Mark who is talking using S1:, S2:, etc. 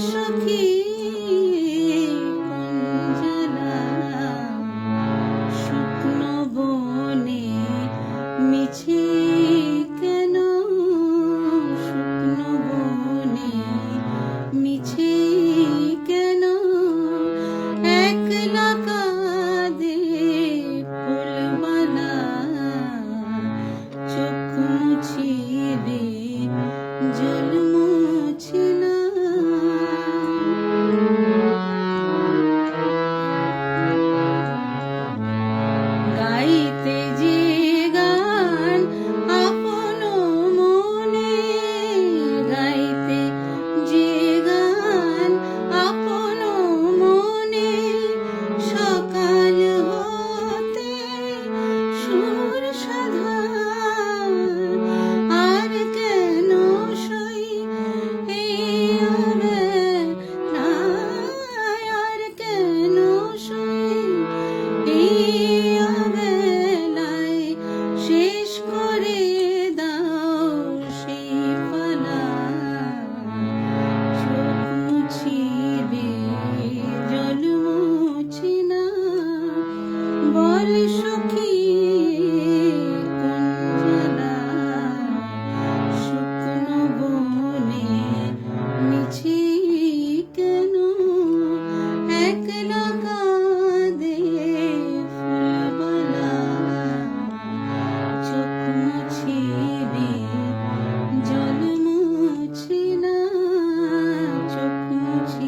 S1: সখী কোন জ্বালা শুকনো বনে মিছে কেন শুকনো বনে মিছে কেন একলা কাঁদে ফুলবালা চোখ মুছিবে জল মুছে না গাইতে যে গান আপন মনে গাইতে যে গান আপন মনে সকাল হতে সুর সাধা আর কেন সই এই অবেলায় আর কেন সই এই অবেলায় শেষ করে দাও সেই পালা চোখ মুছিবে জল মুছে না বল সখী কোন জ্বালা শুকনো বনে মিছে কেন একলা কাঁদে ফুলবালা চোখ মুছিবে জল মুছে না চোখ মুছিবে